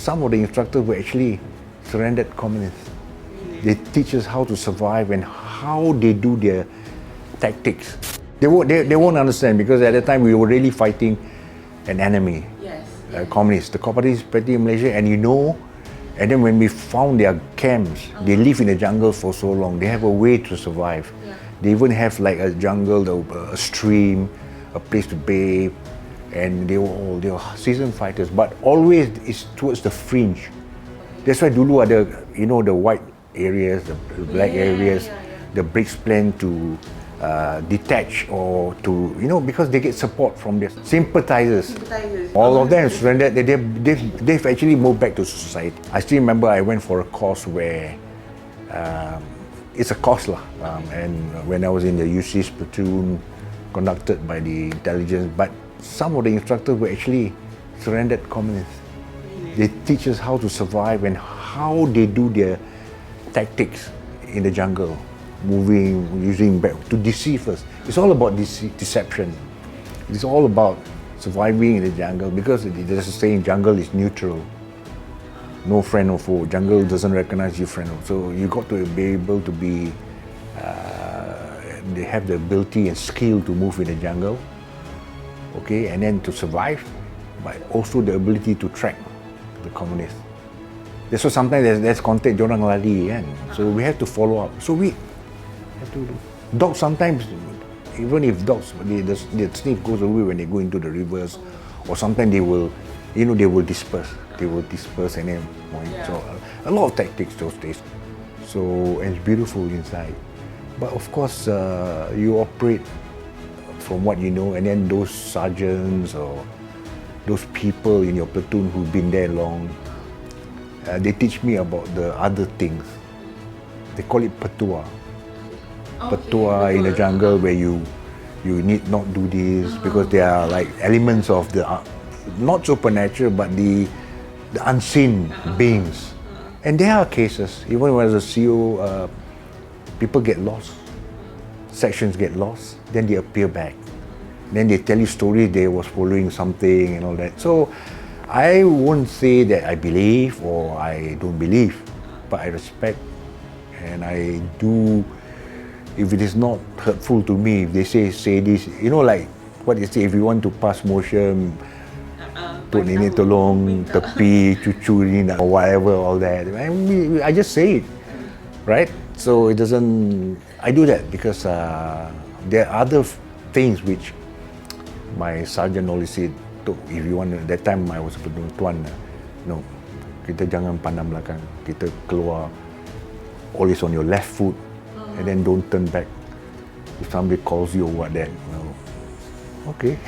some of the instructors were actually surrendered communists. They teach us how to survive and how they do their tactics. They won't understand because at that time we were really fighting an enemy, communists, the Communist Party in Malaysia, and and then when we found their camps, they live in the jungle for so long, they have a way to survive. They even have like a jungle, a stream, a place to bathe, and they were seasoned fighters, but always it's towards the fringe. That's why dulu ada, the white areas, the black areas, the BRICS plan to detach or to, because they get support from their sympathizers. All of them surrendered. They've actually moved back to society. I still remember I went for a course where it's a course and when I was in the UC's platoon conducted by the intelligence, but some of the instructors were actually surrendered communists. They teach us how to survive and how they do their tactics in the jungle, moving, using to deceive us. It's all about deception. It's all about surviving in the jungle because there's a saying, jungle is neutral. No friend, no foe. Jungle doesn't recognize you friend. So you got to be able to be, they have the ability and skill to move in the jungle, okay, and then to survive, but also the ability to track the communists. That's why sometimes there's contact, diorang lari kan. So we have to follow up. So we have to, dogs sometimes, even if dogs, the sniff goes away when they go into the rivers, or sometimes they will, they will disperse. They will disperse and then point. So a lot of tactics those days. So and it's beautiful inside. But of course, you operate from what you know, and then those sergeants or those people in your platoon who've been there long, they teach me about the other things. They call it petua. Petua in the jungle where you need not do this because there are like elements of the not supernatural but the unseen beings. And there are cases, even when as a CO, people get lost, sections get lost, then they appear back. Then they tell you stories, they was following something and all that. So I won't say that I believe or I don't believe, but I respect and I do. If it is not hurtful to me, if they say this, like what they say, if you want to pass motion, put ini tolong, tepi, cucu ni nak, or whatever, all that. I just say it, right? So it doesn't, I do that because there are other things which my sergeant always said, if you want, that time I was tuan, no, kita jangan pandang belakang, kita keluar always on your left foot and then don't turn back. If somebody calls you or what then, okay.